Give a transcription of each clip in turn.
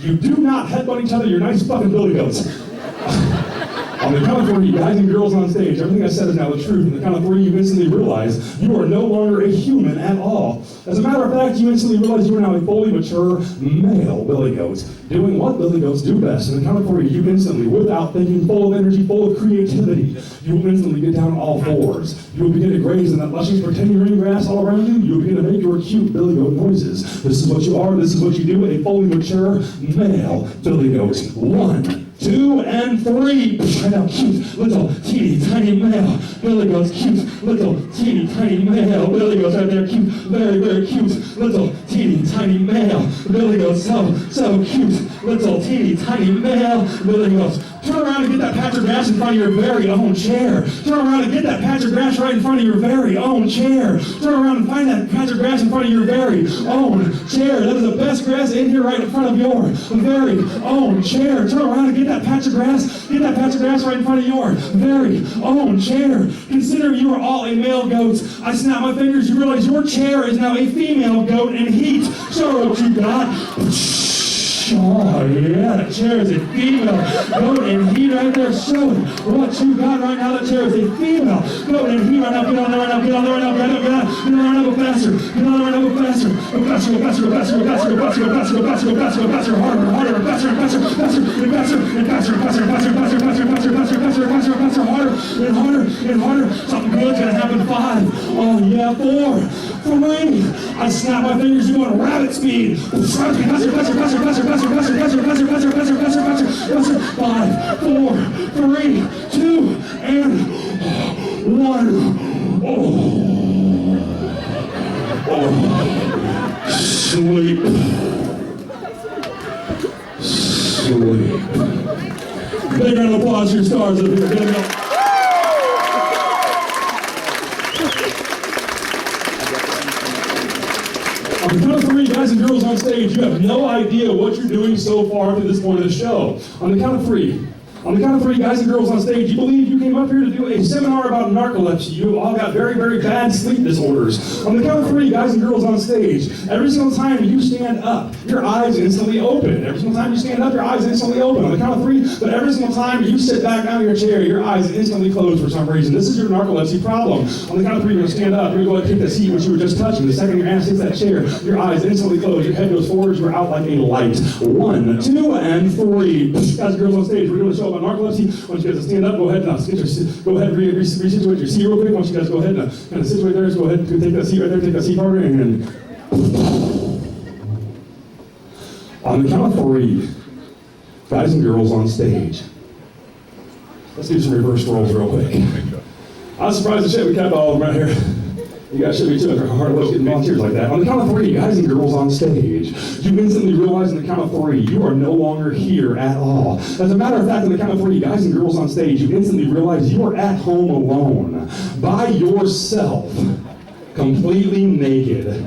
You do not headbutt each other, you're nice fucking billy goats. On the count of three, guys and girls on stage, everything I said is now the truth. On the count of three, you instantly realize you are no longer a human at all. As a matter of fact, you instantly realize you are now a fully mature male billy goat, doing what billy goats do best. On the count of three, you instantly, without thinking, full of energy, full of creativity, you will instantly get down on all fours. You will begin to graze in that luscious pretend green grass all around you. You will begin to make your cute billy goat noises. This is what you are, this is what you do, a fully mature male billy goat. 1, 2, and 3. Right now, cute, little, teeny, tiny male billy goats. Cute, little, teeny, tiny male billy goats. Right there, cute, very, very cute, little, teeny, tiny male billy goats. So cute, little, teeny, tiny male billy goats. Turn around and get that patch of grass in front of your very own chair. Turn around and get that patch of grass right in front of your very own chair. Turn around and find that patch of grass in front of your very own chair. That is the best grass in here right in front of your very own chair. Turn around and get that patch of grass. Get that patch of grass right in front of your very own chair. Consider you are all a male goat. I snap my fingers. You realize your chair is now a female goat in heat. Show what you got. Oh yeah, that chair is a female goat in heat right there. Show it what you got right now. That chair is a female goat in heat right now. Get on there right now. Get on there right now. Get on there right now. Go faster. Get on there right now. Go faster. Go faster. Go faster. Go faster. Go faster. Go faster. Go faster. Go faster. Go faster. Go faster. Harder. Harder. Faster. Faster. Faster. And faster. And faster. Faster. Faster. Faster. Faster. Faster. Faster. Faster. Faster. Faster. Harder. And harder. And harder. Something good's gonna happen. 5. Oh yeah. 4. 3. I snap my fingers. You're going rabbit speed. Faster. Faster. Faster. Faster. Faster. Faster. Faster. Faster. Faster, faster, faster, faster, faster. 5, 4, 3, 2, and 1. Sleep. Sleep. Big round of applause for your stars up here. Get them up. On the count of 3, guys and girls on stage, you have no idea what you're doing so far to this point of the show. On the count of 3, guys and girls on stage, you believe you came up here to do a seminar about narcolepsy. You all got very, very bad sleep disorders. On the count of 3, guys and girls on stage, every single time you stand up, your eyes instantly open. Every single time you stand up, your eyes instantly open. On the count of 3, but every single time you sit back down in your chair, your eyes instantly close for some reason. This is your narcolepsy problem. On the count of 3, you're going to stand up. You're going to go ahead and take that seat which you were just touching. The second your ass hits that chair, your eyes instantly close. Your head goes forward. You're out like a light. 1, 2, and 3. Guys and girls on stage, we're doing a show about narcolepsy. I want you guys to stand up, go ahead and go ahead and resituate your seat real quick. I want you guys to go ahead and kind of situate there. Just go ahead and take that seat right there, take that seat partner, and on the count of 3, guys and girls on stage. Let's do some reverse rolls real quick. I was surprised the shit we kept all of them right here. You guys should be too, after hard looks getting volunteers like that. On the count of 3, guys and girls on stage, you instantly realize on the count of 3, you are no longer here at all. As a matter of fact, on the count of 3, guys and girls on stage, you instantly realize you are at home alone, by yourself, completely naked.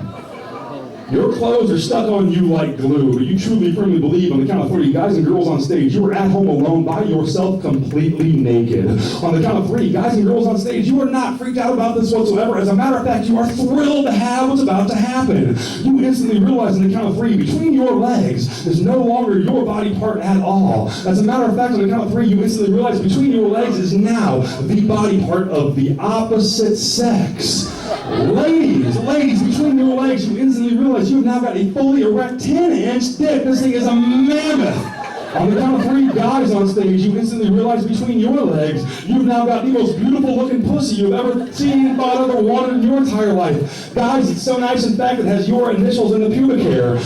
Your clothes are stuck on you like glue, but you truly firmly believe on the count of 3, guys and girls on stage, you are at home alone by yourself, completely naked. On the count of 3, guys and girls on stage, you are not freaked out about this whatsoever. As a matter of fact, you are thrilled to have what's about to happen. You instantly realize on the count of 3, between your legs is no longer your body part at all. As a matter of fact, on the count of 3, you instantly realize between your legs is now the body part of the opposite sex. Ladies, between your legs, you instantly realize you've now got a fully erect 10-inch dick. This thing is a mammoth. On the count of 3, guys on stage, you instantly realize between your legs, you've now got the most beautiful looking pussy you've ever seen, thought of, or wanted in your entire life. Guys, it's so nice, in fact, it has your initials in the pubic hair.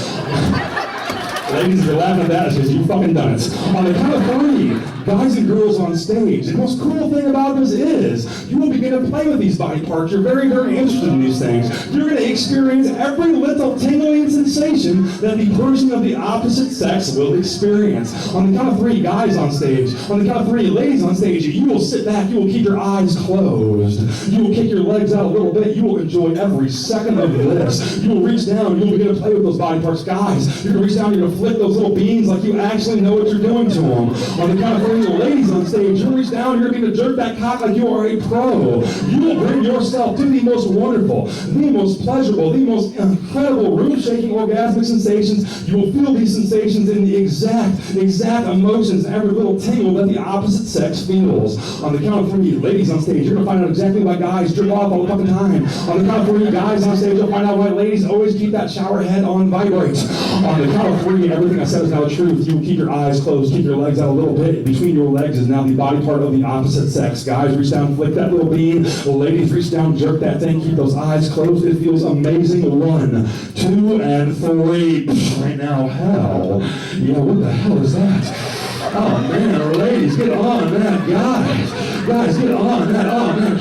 Ladies, if you're laughing at that, it's because you've fucking done it. On the count of 3, guys and girls on stage, the most cool thing about this is you will begin to play with these body parts. You're very, very interested in these things. You're going to experience every little tingling sensation that the person of the opposite sex will experience. On the count of 3, guys on stage. On the count of 3, ladies on stage, you will sit back. You will keep your eyes closed. You will kick your legs out a little bit. You will enjoy every second of this. You will reach down. You will begin to play with those body parts. Guys, you're going to reach down. You're going to flick those little beans like you actually know what you're doing to them. On the count of 3, ladies on stage, you'll reach down, you're going to jerk that cock like you are a pro. You will bring yourself to the most wonderful, the most pleasurable, the most incredible, room-shaking orgasmic sensations. You will feel these sensations in the exact emotions, every little tingle that the opposite sex feels. On the count of 3, ladies on stage, you're going to find out exactly why guys jerk off all the fucking time. On the count of 3, guys on stage, you'll find out why ladies always keep that shower head on vibrate. On the count of 3, everything I said is now the truth. You will keep your eyes closed, keep your legs out a little bit. Between your legs is now the body part of the opposite sex. Guys, reach down, flick that little bean. Ladies, reach down, jerk that thing. Keep those eyes closed. It feels amazing. 1, 2, and 3. Right now, hell. Yeah, what the hell is that? Oh man, ladies, get on that, guys, get on that, oh man,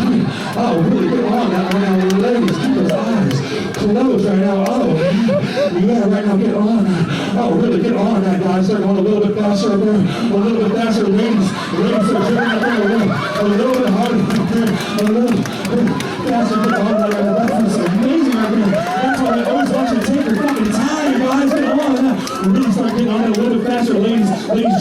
really get on that right now, ladies, keep those eyes closed right now, yeah, right now, get on that, really get on that, guys, start going a little bit faster, ladies, are doing that thing a little bit harder, a little bit faster, get on that right now, that feels amazing right now, that's why I always want you to take your fucking time, guys, get on that, really start getting on that a little bit faster, ladies,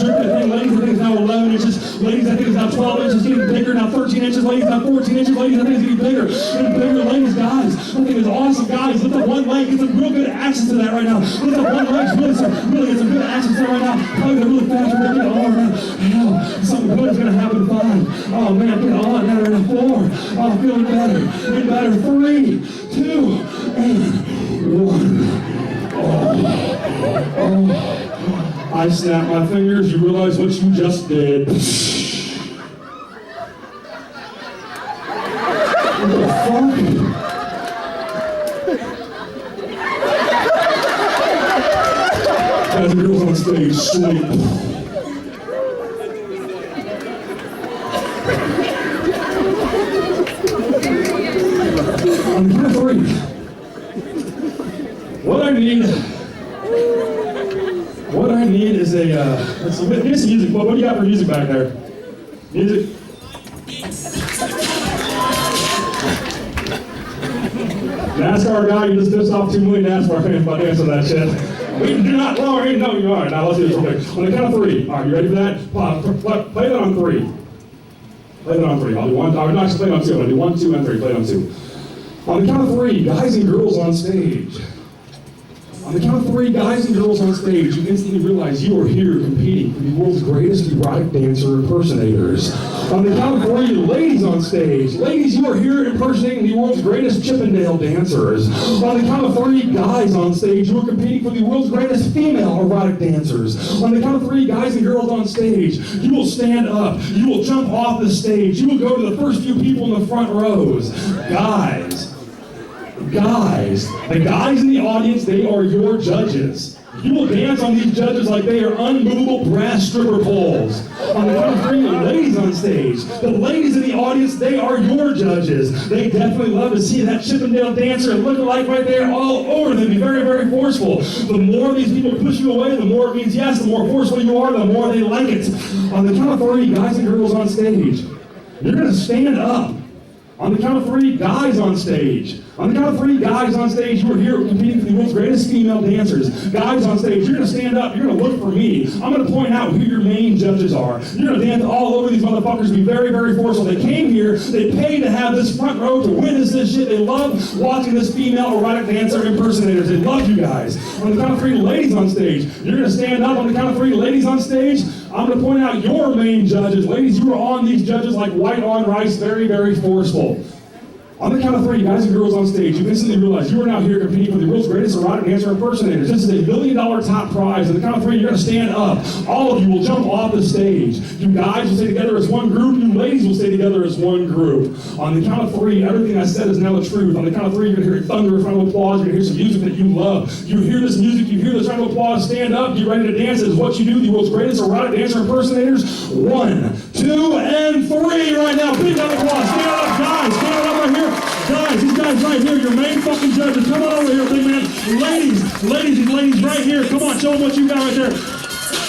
jerk that thing. Ladies, I think it's now 11 inches. Ladies, I think it's now 12 inches, getting bigger. Now 13 inches. Ladies, now 14 inches. Ladies, I think it's getting bigger. Getting bigger. Ladies, guys, I think it's awesome. Guys, lift up one leg. Get some real good action to that right now. Lift up one leg. Really get some good action to that right now. Probably get really fast. We're going to get on that. Something good is going to happen. 5. Oh, man, get on that right now. 4. Feeling better. Getting better. 3, 2, and 1. I snap my fingers, you realize what you just did. What the fuck? Guys and girls on stage, sleep. On the count of 3, what I need is a, let's see, give me some music. What do you got for music back there? Music? NASCAR guy, you just pissed off 2 million NASCAR fans by dancing that shit. We do not lower, no, you are. Now let's do this real quick. On the count of 3, all right, you ready for that? Play that on 3. Play that on 3. I'll do 1, no, actually play it on 2. I'm going to do 1, 2, and 3. Play it on 2. On the count of 3, guys and girls on stage. On the count of 3, guys and girls on stage, you instantly realize you are here competing for the world's greatest erotic dancer impersonators. On the count of 3, ladies on stage. Ladies, you are here impersonating the world's greatest Chippendale dancers. On the count of 3, guys on stage, you are competing for the world's greatest female erotic dancers. On the count of 3, guys and girls on stage, you will stand up. You will jump off the stage. You will go to the first few people in the front rows. Guys, the guys in the audience, they are your judges. You will dance on these judges like they are unmovable brass stripper poles. On the count of 3, ladies on stage. The ladies in the audience, they are your judges. They definitely love to see that Chippendale dancer looking like right there all over them. Be very, very forceful. The more these people push you away, the more it means yes. The more forceful you are, the more they like it. On the count of 3, guys and girls on stage, you're going to stand up. On the count of 3, guys on stage. On the count of 3, guys on stage, you are here competing for the world's greatest female dancers. Guys on stage, you're going to stand up, you're going to look for me. I'm going to point out who your main judges are. You're going to dance all over these motherfuckers, be very, very forceful. They came here, they paid to have this front row to witness this shit. They love watching this female erotic dancer impersonators. They love you guys. On the count of 3, ladies on stage, you're going to stand up. On the count of 3, ladies on stage, I'm going to point out your main judges. Ladies, you are on these judges like white on rice, very, very forceful. On the count of 3, guys and girls on stage, you instantly realize you are now here competing for the world's greatest erotic dancer impersonators. This is a $1 million top prize. On the count of 3, you're going to stand up. All of you will jump off the stage. You guys will stay together as one group. You ladies will stay together as one group. On the count of 3, everything I said is now the truth. On the count of 3, you're going to hear thunder, round of applause. You're going to hear some music that you love. You hear this music, you hear this round of applause. Stand up, get ready to dance. It is what you do, the world's greatest erotic dancer impersonators. 1, 2, and 3 right now. Big round of applause. Stand up, guys. Stand up right here. Guys, these guys right here, your main fucking judges. Come on over here, big man. Ladies right here. Come on, show them what you got right there.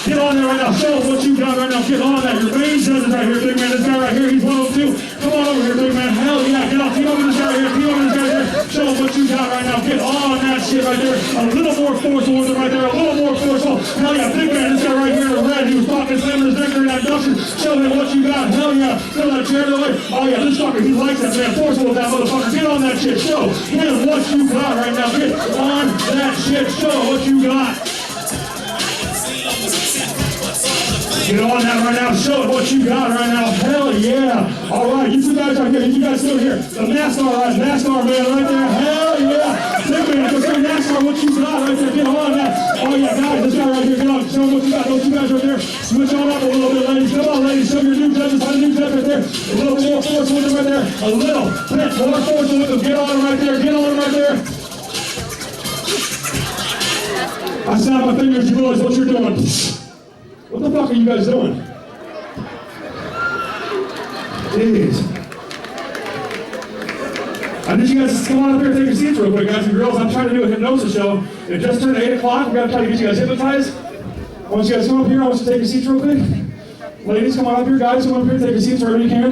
Get on there right now. Show us what you got right now. Get on that. Your main judge is right here, big man. This guy right here, he's 102. Come on over here, big man. Hell yeah. Get off. Get over this guy right here. Get over this guy right here. Show us what you got right now. Get on that shit right there. A little more forceful with it right there. A little more forceful. Hell yeah. Big man, this guy right here in the red. He was talking, slamming his neck during that induction. Show him what you got. Hell yeah. Throw that chair to the way. Oh yeah, this fucker, he likes that man. Forceful with that motherfucker. Get on that shit. Show him what you got right now. Get on that shit. Show what you got. Get on that right now. Show it what you got right now. Hell yeah. All right, you two guys right here. You guys still here. The NASCAR right, NASCAR man right there. Hell yeah. Big man, go show NASCAR what you got right there. Get on that. Oh yeah, guys, this guy right here. Get on. Show them what you got. Those two guys right there. Switch on up a little bit, ladies. Come on, ladies. Show your new judges how to new judge right there. A little more force with them right there. A little bit more force with them. Get on right there. Get on right there. I snap my fingers. You realize what you're doing. What the fuck are you guys doing? Jeez. I need you guys to come on up here and take your seats real quick, guys and girls. I'm trying to do a hypnosis show. It just turned 8 o'clock. We've got to try to get you guys hypnotized. I want you guys to come up here. I want you to take your seats real quick. Ladies, come on up here. Guys, come up here and take your seats wherever you can.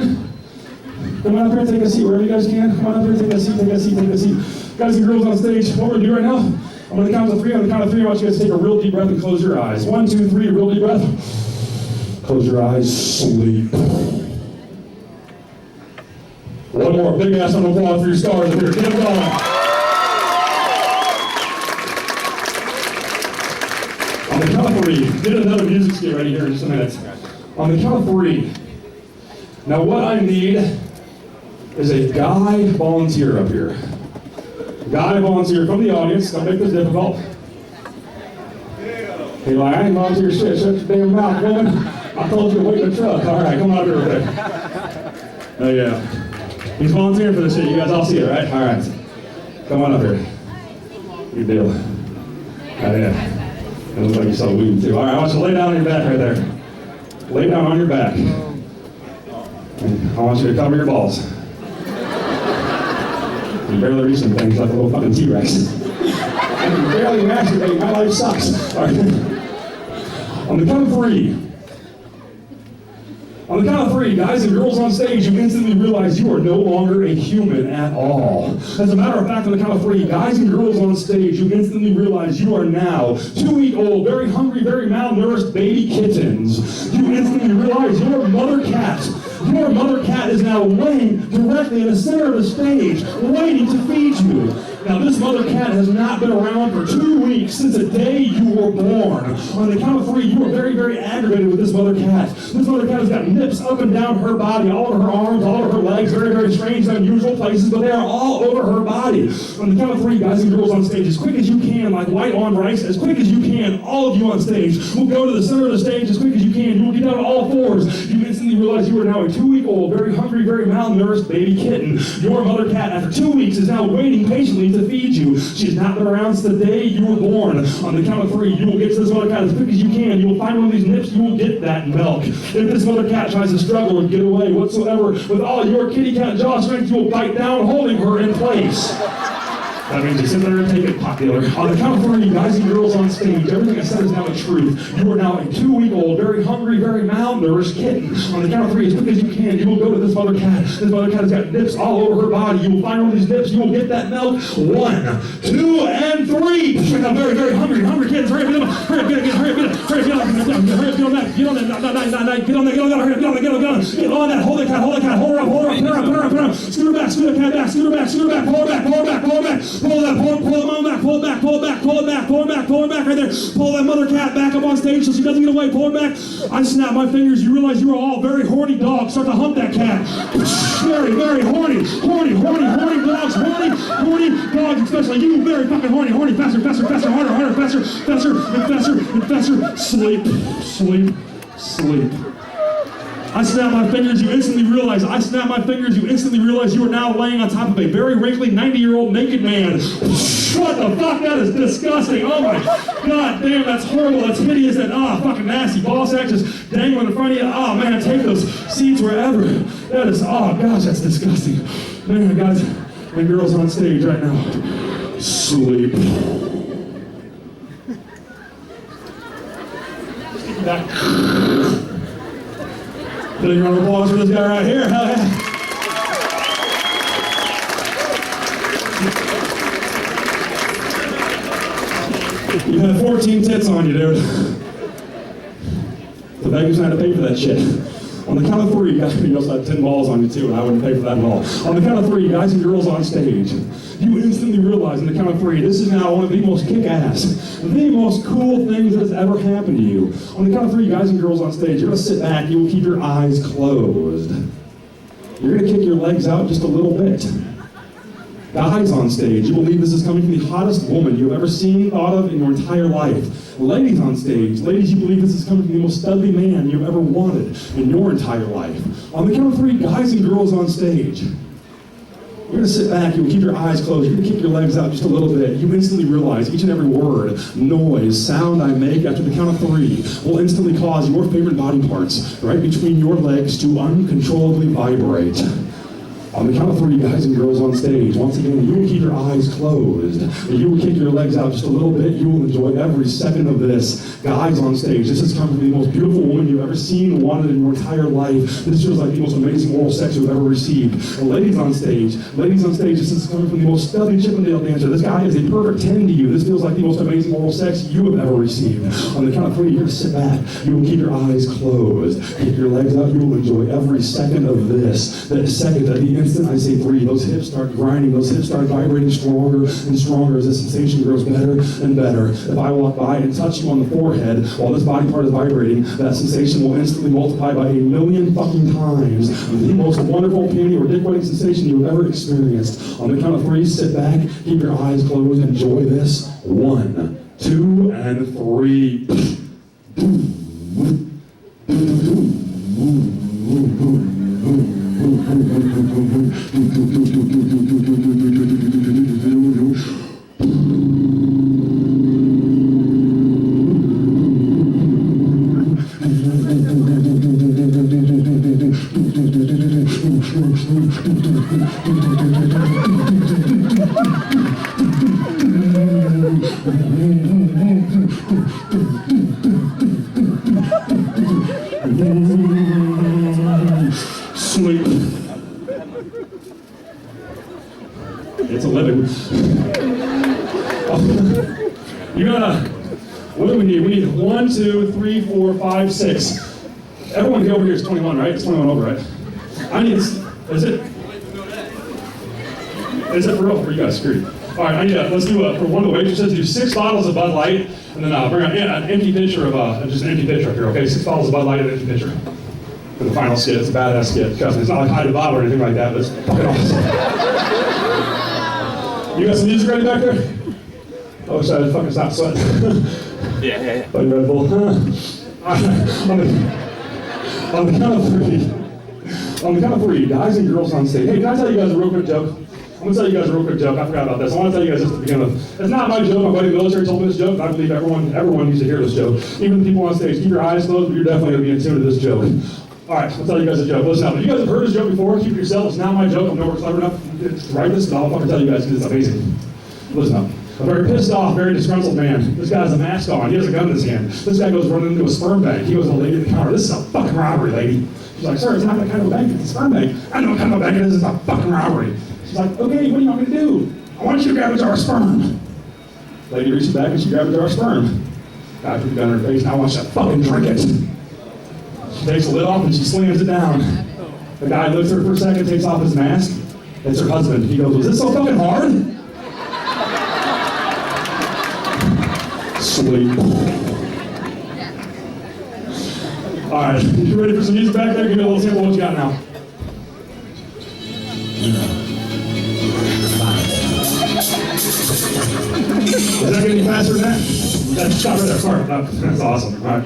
Come on up here and take a seat wherever you guys can. Come on up here and take a seat, take a seat, take a seat. Guys and girls on stage, what we're going to do right now, I'm going to count to 3. On the count of 3, I want you guys to take a real deep breath and close your eyes. 1, 2, 3, real deep breath. Close your eyes, sleep. One more big ass on the wall for your stars up here. Get them going. On the count of 3, get another music skit ready here in just a minute. On the count of 3. Now what I need is a guy volunteer up here. Guy volunteer from the audience. Don't make this difficult. Hey, like, I ain't volunteer shit. Shut your damn mouth, woman. I told you to wait in the truck. All right, come on up here real quick. Oh yeah. He's volunteering for this shit. You guys all see it, right? All right. Come on up here. Good deal. Oh yeah. It looks like you saw weed too. All right, I want you to lay down on your back right there. Lay down on your back. And I want you to cover your balls. You barely reach some things like a little fucking T-Rex. And you barely masturbate. My life sucks. All right. On the count of 3. On the count of 3, guys and girls on stage, you instantly realize you are no longer a human at all. As a matter of fact, on the count of 3, guys and girls on stage, you instantly realize you are now 2-week-old, very hungry, very malnourished baby kittens. You instantly realize your mother cat is now laying directly in the center of the stage, waiting to feed you. Now, this mother cat has not been around for 2 weeks, since the day you were born. On the count of 3, you are very, very aggravated with this mother cat. This mother cat has got nips up and down her body, all over her arms, all over her legs, very, very strange, unusual places, but they are all over her body. On the count of 3, guys and girls on stage, as quick as you can, like white on rice, as quick as you can, all of you on stage will go to the center of the stage as quick as you can. You will get down on all fours. You instantly realize you are now a 2-week-old, very hungry, very malnourished baby kitten. Your mother cat, after 2 weeks, is now waiting patiently to feed you. She has not been around since the day you were born. On the count of 3, you will get to this mother cat as quick as you can. You will find one of these nips, you will get that milk. If this mother cat tries to struggle and get away whatsoever, with all your kitty cat jaw strength, you will bite down, holding her in place. That means you sit there and take it popular. On the count of 3, guys and girls on stage, everything I said is now the truth. You are now a 2-week-old, very hungry, very malnourished kitten. On the count of 3, as quick as you can, you will go to this mother cat. This mother cat has got nips all over her body. You will find one of these nips. You will get that milk. 1, 2, and 3. You're now very, very hungry kittens. Hurry up, get on that. Get on that. Get on that. Hold the cat. Hold the cat. Hold her up. Put her up. Scoot her back. Pull her back. Pull her back. Pull the mom back, pull it back right there. Pull that mother cat back up on stage so she doesn't get away. Pull her back. I snap my fingers. You realize you are all very horny dogs. Start to hump that cat. Very, very horny dogs. Horny dogs, especially you. Very fucking horny. Faster, harder, faster. Sleep. I snap my fingers, you instantly realize you are now laying on top of a very wrinkly 90-year-old naked man. What the fuck? That is disgusting. Oh my god damn, that's horrible, that's hideous, and fucking nasty. Ball sacks just dangling in front of you. Oh man, take those seats wherever. That is, oh gosh, that's disgusting. Man, guys and girls on stage right now. Sleep. Just keep it back. Big round of applause for this guy right here. Hell yeah. You had 14 tits on you, dude. The beggars had to pay for that shit. On the count of three, you also had 10 balls on you too, and I wouldn't pay for that at all. On the count of three, guys and girls on stage, you instantly realize on the count of three, this is now one of the most kick-ass, the most cool things that's ever happened to you. On the count of three, guys and girls on stage, you're gonna sit back, you will keep your eyes closed. You're gonna kick your legs out just a little bit. Guys on stage, you believe this is coming from the hottest woman you've ever seen, thought of in your entire life. Ladies on stage, ladies, you believe this is coming from the most studly man you've ever wanted in your entire life. On the count of three, guys and girls on stage, you're gonna sit back, you'll keep your eyes closed, you're gonna kick your legs out just a little bit. You instantly realize each and every word, noise, sound I make after the count of three will instantly cause your favorite body parts right between your legs to uncontrollably vibrate. On the count of three, guys and girls on stage, once again, you will keep your eyes closed. You will kick your legs out just a little bit. You will enjoy every second of this. Guys on stage, this is coming from the most beautiful woman you've ever seen and wanted in your entire life. This feels like the most amazing oral sex you've ever received. And ladies on stage, this is coming from the most studly Chippendale dancer. This guy is a perfect 10 to you. This feels like the most amazing oral sex you have ever received. On the count of three, you're going to sit back. You will keep your eyes closed. Kick your legs out. You will enjoy every second of this. That second, at the instant I say three, those hips start grinding, those hips start vibrating stronger and stronger as the sensation grows better and better. If I walk by and touch you on the forehead while this body part is vibrating, that sensation will instantly multiply by 1,000,000 fucking times. The most wonderful, panty or dick-wetting sensation you've ever experienced. On the count of three, sit back, keep your eyes closed, enjoy this. 1, 2, and 3. Sleep. It's a living. You gotta, what do we need? We need 1, 2, 3, 4, 5, 6. Everyone over here is 21, right? It's 21 over, right? I need, is it? Is it for real? For you guys, screwed. All right, let's do, for one of the waitresses, do 6 bottles of Bud Light, and then bring out an empty pitcher of, just an empty pitcher up here, okay? 6 bottles of Bud Light and an empty pitcher. For the final skit, it's a badass skit. Trust me, it's not like Hide the Bob or anything like that, but it's fucking awesome. You got some music ready back there? Oh, sorry, I fucking stop sweating. Yeah. Fucking Red Bull. On the count of three, guys and girls on stage. Hey, can I tell you guys a real quick joke? I'm gonna tell you guys a real quick joke. I forgot about this. I want to tell you guys this to begin with. It's not my joke. My buddy in the military told me this joke, and I believe everyone needs to hear this joke. Even the people on stage. Keep your eyes closed, but you're definitely gonna be in tune to this joke. All right, I'll tell you guys a joke. Listen up. If you guys have heard this joke before, keep it yourself. It's not my joke. I'm nowhere clever enough to write this, but I'll fucking tell you guys because it's amazing. Listen up. A very pissed off, very disgruntled man. This guy has a mask on. He has a gun in his hand. This guy goes running into a sperm bank. He goes to the lady at the counter. This is a fucking robbery, lady. She's like, sir, it's not that kind of a bank. It's a sperm bank. I know what kind of a bank it is. It's a fucking robbery. She's like, okay, what do you want me to do? I want you to grab a jar of sperm. Lady reaches back and she grabs a jar of sperm. Guy puts the gun in her face. Now I want you to fucking drink it. She takes the lid off and she slams it down. The guy looks at her for a second, takes off his mask. It's her husband. He goes, was this so fucking hard? Sleep. All right, you ready for some music back there? Give me a little sample of what you got now. Is that getting faster than that? Stop right there. Sorry. That's awesome. All right.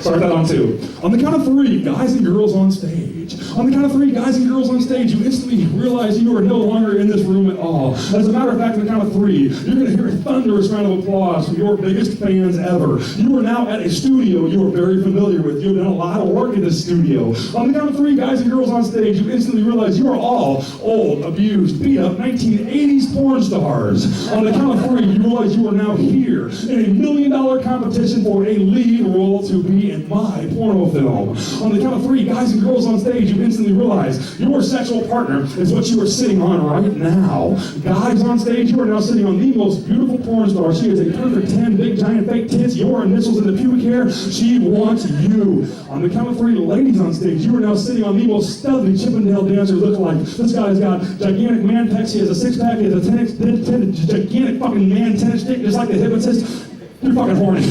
Start that on 2. On the count of 3, guys and girls on stage. On the count of 3, guys and girls on stage, you instantly realize you are no longer in this room at all. As a matter of fact, on the count of 3, you're going to hear a thunderous round of applause from your biggest fans ever. You are now at a studio you are very familiar with. You've done a lot of work in this studio. On the count of 3, guys and girls on stage, you instantly realize you are all old, abused, beat up 1980s porn stars. On the count of 3, you realize you are now here in a $1 million competition for a lead role to be in my porno film. On the count of 3, guys and girls on stage, you instantly realize your sexual partner is what you are sitting on right now. Guys on stage, you are now sitting on the most beautiful porn star. She has a perfect 10 big giant fake tits, your initials in the pubic hair. She wants you. On the count of 3, ladies on stage, you are now sitting on the most studly Chippendale dancer lookalike. This guy's got gigantic man pecs, he has a six-pack, he has a gigantic fucking man tennis stick, just like the Hypnotist. You're fucking horny.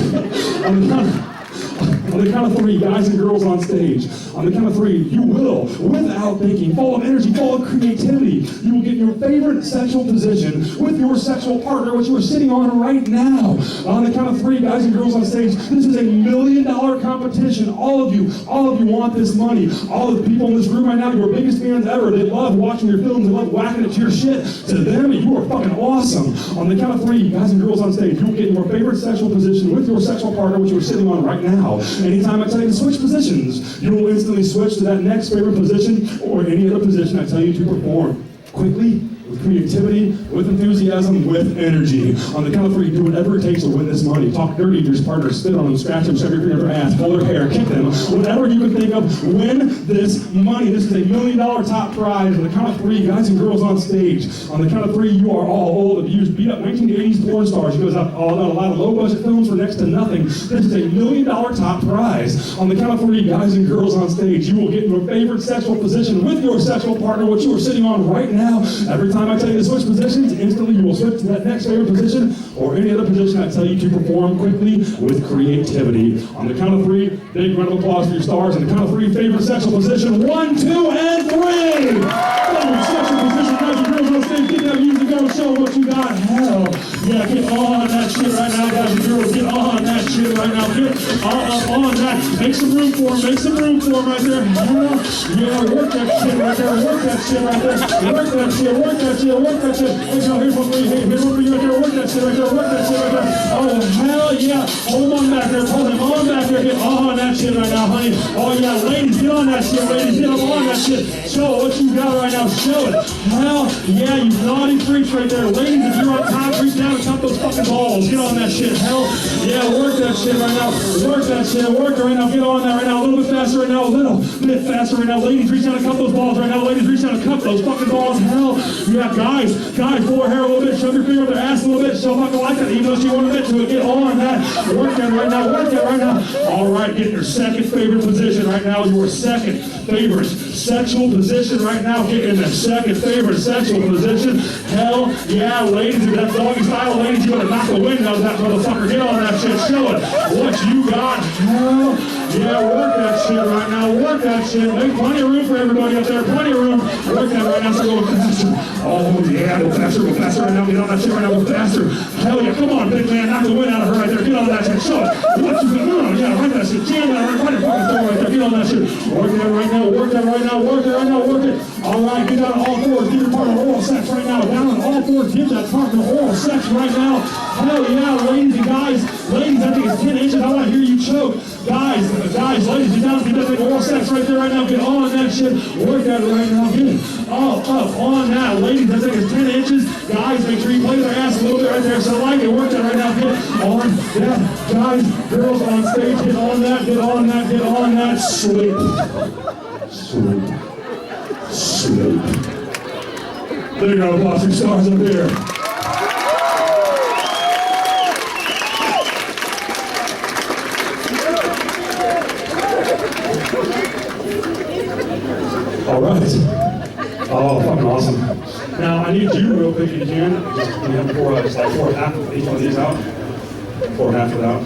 On the count of 3, guys and girls on stage. On the count of 3, you will, without thinking, full of energy, full of creativity, you will get your favorite sexual position with your sexual partner, which you are sitting on right now. On the count of 3, guys and girls on stage, this is a $1 million competition. All of you want this money. All of the people in this room right now, your biggest fans ever. They love watching your films. They love whacking it to your shit. To them, you are fucking awesome. On the count of 3, guys and girls on stage, you will get your favorite sexual position with your sexual partner, which you are sitting on right now. Anytime I tell you to switch positions, you will instantly switch to that next favorite position or any other position I tell you to perform. Quickly, with creativity, with enthusiasm, with energy. On the count of 3, do whatever it takes to win this money. Talk dirty to your partner, spit on them, scratch them, shove your finger in their ass, pull their hair, kick them. Whatever you can think of, win this money. This is a $1 million top prize. On the count of 3, guys and girls on stage. On the count of 3, you are all old, abused, beat up 1980s porn stars. You guys have all done a lot of low-budget films for next to nothing. This is a $1 million top prize. On the count of 3, guys and girls on stage, you will get your favorite sexual position with your sexual partner, which you are sitting on right now. Every time I tell you to switch positions, instantly you will switch to that next favorite position or any other position I tell you to perform quickly with creativity. On the count of 3, big round of applause for your stars. On the count of 3, favorite sexual position. 1, 2, and 3! Favorite sexual position, guys and girls on stage, get that music going, show what you got. Hell yeah, get on that shit right now, guys and girls. Get on that shit right now. Get on that. Make some room for him. Make some room for him right there. Hell yeah, work that shit right there. Work that shit right there. Work that shit. Work that shit. Work that shit. Here's one for you. Here's one for you right there. Work that shit right there. Work that shit right there. Oh, hell yeah. Hold on back there. Hold him on back there. Get on that shit right now, honey. Oh, yeah. Ladies, get on that shit. Ladies, get on that shit. Show what you got right now. Show it. Hell yeah, you naughty freaks right there. Ladies, if you're on top, reach down and count those fucking balls. Get on that shit. Hell yeah, work that shit right now. Work that shit. Work it right now. Get on that right now. A little bit faster right now. A little bit faster right now. Ladies, reach down and cup those balls right now. Ladies, reach down and cup those fucking balls. Hell yeah, guys, pull her hair a little bit. Shove your finger up their ass a little bit. She'll fucking like that, even though she won't admit to it. Get on that. Work that right now. Work that right now. All right, get your second favorite position right now. Your second favorite sexual position right now. Get in the second favorite sexual position. Hell yeah, ladies, if that's doggy style, ladies, you better knock the wind out of that motherfucker. Get on that shit. Show it. What you got. Hell yeah, work that shit right now. Work that shit. Make plenty of room for everybody up there. Plenty of room. Work that right now. So go faster. Oh yeah, go faster right now. Get on that shit right now. Go faster. Hell yeah, come on, big man. Knock the wind out of her right there. Get on that shit. Show it. What you got. Yeah, right that shit. Jam that right your fucking throw right there. Get on that shit. Work that right now. Work that right now. Work it right now. Work it. All right, get down on all fours. Give your partner oral sex right now. Down on all fours. Give that partner oral sex right now. Hell yeah, ladies and guys. Ladies, I think it's 10 inches. I want to hear you choke. Guys, ladies, get down. Get that oral sex right there right now. Get on that shit. Work that right now. Get it all up on that. Ladies, I think it's 10 inches. Guys, make sure you play their ass a little bit right there. So like it. Work that right now. Get on that. Guys, girls on stage, get on that. Get on that. Get on that. Sleep. Sleep. Sleep. Big round of applause for stars up here. All right. Oh, fucking awesome. Now, I need you real quick if you can, just before I half each one of these out. 4.5 without.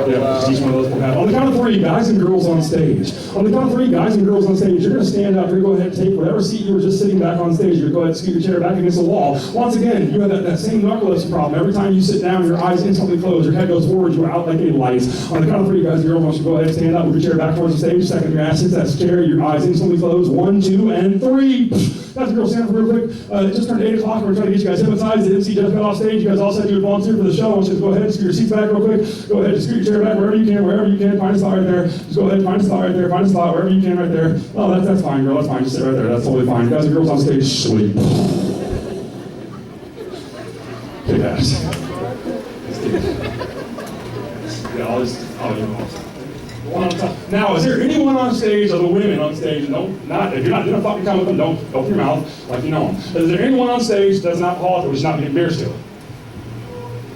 Yeah, just each one of those 4.5. On the count of 3, guys and girls on stage. On the count of 3, guys and girls on stage, you're going to stand up. You're going to go ahead and take whatever seat you were just sitting back on stage. You're going to go ahead and scoot your chair back against the wall. Once again, you have that same narcolepsy problem. Every time you sit down, your eyes instantly close. Your head goes forward. You are out like a light. On the count of 3, guys and girls, I want you to go ahead and stand up. Move your chair back towards the stage. Second, your ass hits that chair. Your eyes instantly close. 1, 2, and 3. Guys and girls, stand up real quick. It just turned 8 o'clock. We're trying to get you guys hypnotized. The MC just got off stage. You guys all said you would volunteer for the show. I want you to go ahead and scoot your seats back real quick. Go ahead and scoot your chair back wherever you can, Find a spot right there. Just go ahead and find a spot right there. Find a spot wherever you can right there. Oh, that's fine, girl. That's fine. Just sit right there. That's totally fine. Guys and girls on stage, sleep. Kick ass. Yeah, I'll just, one on top. Now, is there anyone on stage, or the women on stage, if you're not doing a fucking comment with them, don't open your mouth like you know them. Is there anyone on stage that does alcoholic that we should not be getting beers to?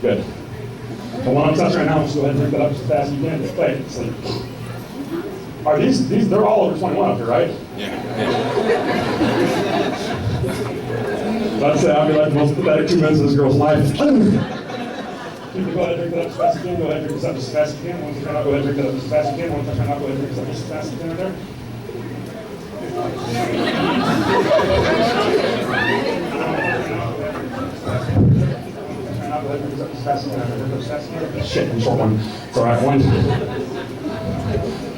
Good. The one on touch right now, just go ahead and drink that up as fast as you can. Just play it. Sleep. Are these, they're all over 21 up here, right? Yeah. I'd say I'll be like the most pathetic 2 minutes of this girl's life. You can go ahead and drink that up as fast as you can. Go ahead and drink this up as fast as you can. Once you try out, go ahead and drink that up as fast as you can. Once I try out, go ahead and drink this up as fast as you can right there. Shit, I'm short one. It's alright, one.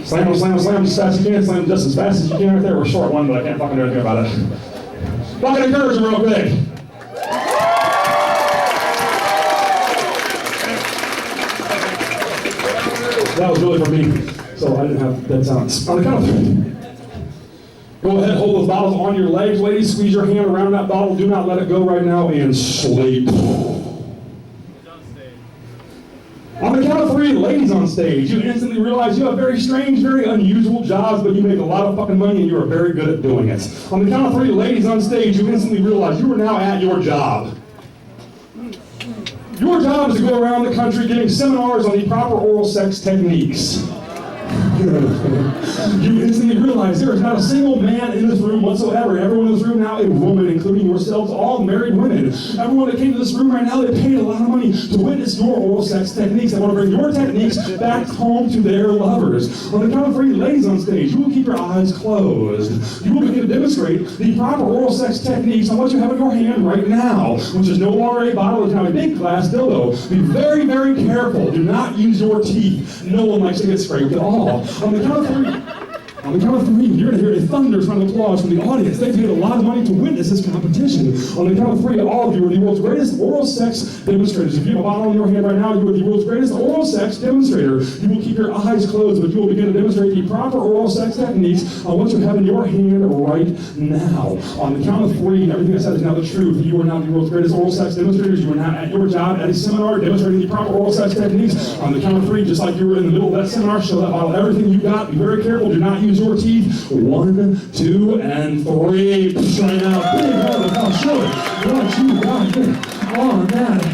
Slam them just as fast as you can. Slam them just as fast as you can right there. We're short one, but I can't fucking do anything about it. Fucking encourage them real quick. That was really for me, so I didn't have dead silence. On the count of 3. Go ahead, hold those bottles on your legs, ladies. Squeeze your hand around that bottle. Do not let it go right now, and sleep. On the count of 3, ladies on stage, you instantly realize you have very strange, very unusual jobs, but you make a lot of fucking money and you are very good at doing it. On the count of 3, ladies on stage, you instantly realize you are now at your job. Your job is to go around the country giving seminars on the proper oral sex techniques. You instantly realize there is not a single man in this room whatsoever. Everyone in this room now, a woman, including yourselves, all married women. Everyone that came to this room right now, they paid a lot of money to witness your oral sex techniques. They want to bring your techniques back home to their lovers. On the count of 3, ladies on stage, you will keep your eyes closed. You will begin to demonstrate the proper oral sex techniques on what you have in your hand right now, which is no longer a bottle, it's now a big glass dildo. Be very, very careful. Do not use your teeth. No one likes to get scraped at all. On the count of 3, you're going to hear a thunderous round of applause from the audience. They paid a lot of money to witness this competition. On the count of 3, all of you are the world's greatest oral sex demonstrators. If you have a bottle in your hand right now, you are the world's greatest oral sex demonstrator. You will keep your eyes closed, but you will begin to demonstrate the proper oral sex techniques on what you have in your hand right now. On the count of 3, everything I said is now the truth. You are now the world's greatest oral sex demonstrators. You are now at your job at a seminar demonstrating the proper oral sex techniques. On the count of 3, just like you were in the middle of that seminar, show that bottle everything you got. Be very careful. Do not use your teeth. 1, 2, and 3. Right now, big round of applause. Show it. What you got here. On that.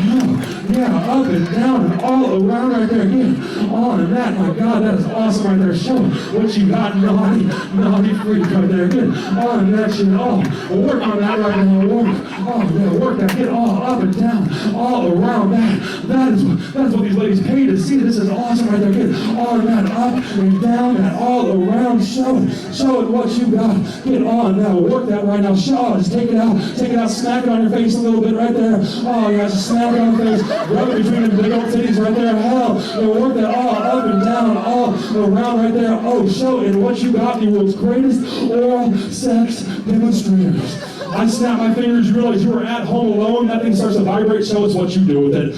Yeah, up and down and all around right there. Again. On that. My God, that is awesome right there. Show it. What you got. Naughty freak right there. Again. On that shit. Oh, work on that right now. Work. Oh, yeah, work that. Get all up and down. All around that. That is what these ladies pay to see. This is awesome right there. Again. On that. Up and down and all around. Show it. Show it what you got. Get on now. Work that right now. Show it. Just take it out. Take it out. Smack it on your face a little bit right there. Oh, yeah. Just smack it on the face. Rub it between the big old titties right there. Hell. You work that all up and down. All around right there. Oh, show it what you got. The world's greatest oral sex demonstrators. I snap my fingers. You realize you were at home alone. That thing starts to vibrate. Show us what you do with it.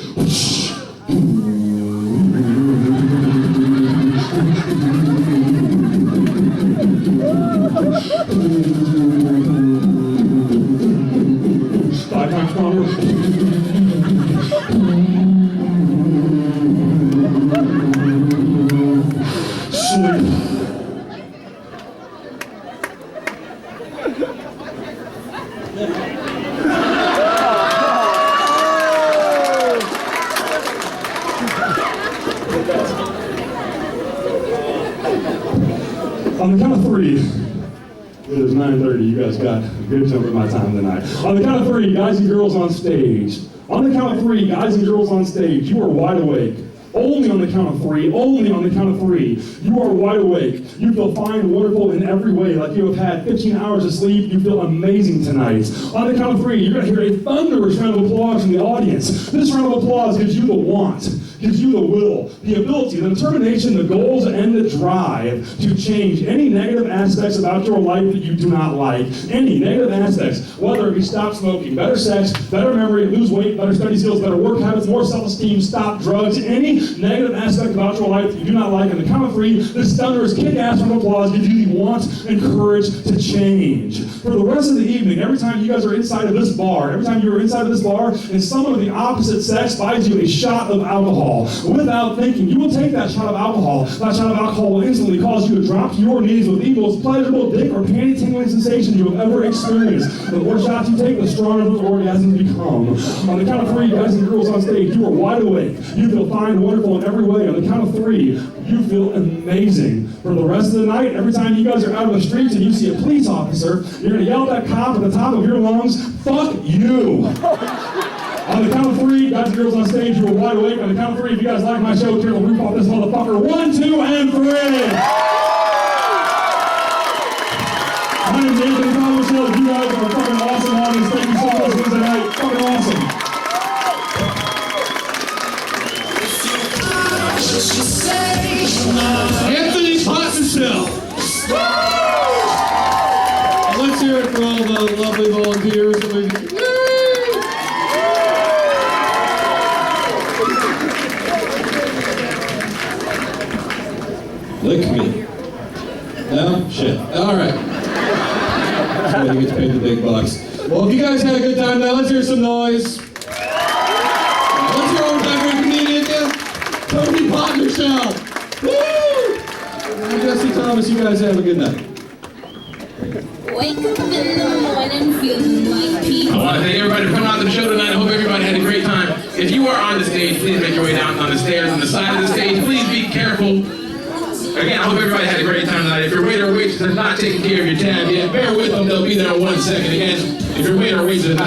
On the count of 3, it is 9:30. You guys got a good chunk of my time tonight. On the count of 3, guys and girls on stage. On the count of 3, guys and girls on stage, you are wide awake. Only on the count of three, only on the count of three. You are wide awake. You feel fine, wonderful in every way, like you have had 15 hours of sleep. You feel amazing tonight. On the count of three, you're going to hear a thunderous round of applause from the audience. This round of applause gives you the want, gives you the will, the ability, the determination, the goals, and the drive to change any negative aspects about your life that you do not like. Any negative aspects, whether it be stop smoking, better sex, better memory, lose weight, better study skills, better work habits, more self-esteem, stop drugs, any negative aspect about your life that you do not like. On the count of three, this thunderous kick-ass round of applause gives you the want and courage to change. For the rest of the evening, every time you guys are inside of this bar, every time you're inside of this bar, and someone of the opposite sex buys you a shot of alcohol, without thinking, you will take that shot of alcohol. That shot of alcohol will instantly cause you to drop to your knees with the most pleasurable dick or panty tingling sensation you have ever experienced. The more shots you take, the stronger the orgasms become. On the count of three, guys and girls on stage, you are wide awake. You feel fine, wonderful in every way. On the count of three, you feel amazing. For the rest of the night, every time you guys are out of the streets and you see a police officer, you're going to yell at that cop at the top of your lungs, "Fuck you!" On the count of three, guys and girls on stage, you are wide awake. On the count of three, if you guys like my show, tear the roof off this motherfucker. 1, 2, and 3. My name is Anthony Potmesil. You guys are fucking awesome audience. Thank you so much for tonight. Fucking awesome. Anthony Potmesil. Let's hear it for all the lovely volunteers. Lick me. No? Shit. Alright. Somebody gets paid the big bucks. Well, if you guys had a good time now, let's hear some noise. Let's hear our favorite comedian, Tony Potmesil. Woo! And Jesse Thomas, you guys have a good night. Wake up in the morning feeling like people. I want to thank everybody for coming out to the show tonight. I hope everybody had a great time. If you are on the stage, please make your way down on the stairs on the side of the stage. Please be careful. Again, I hope everybody had a great time tonight. If your waiter or waitress is not taking care of your tab yet, bear with them. They'll be there in 1 second. Again, if your waiter or waitress is not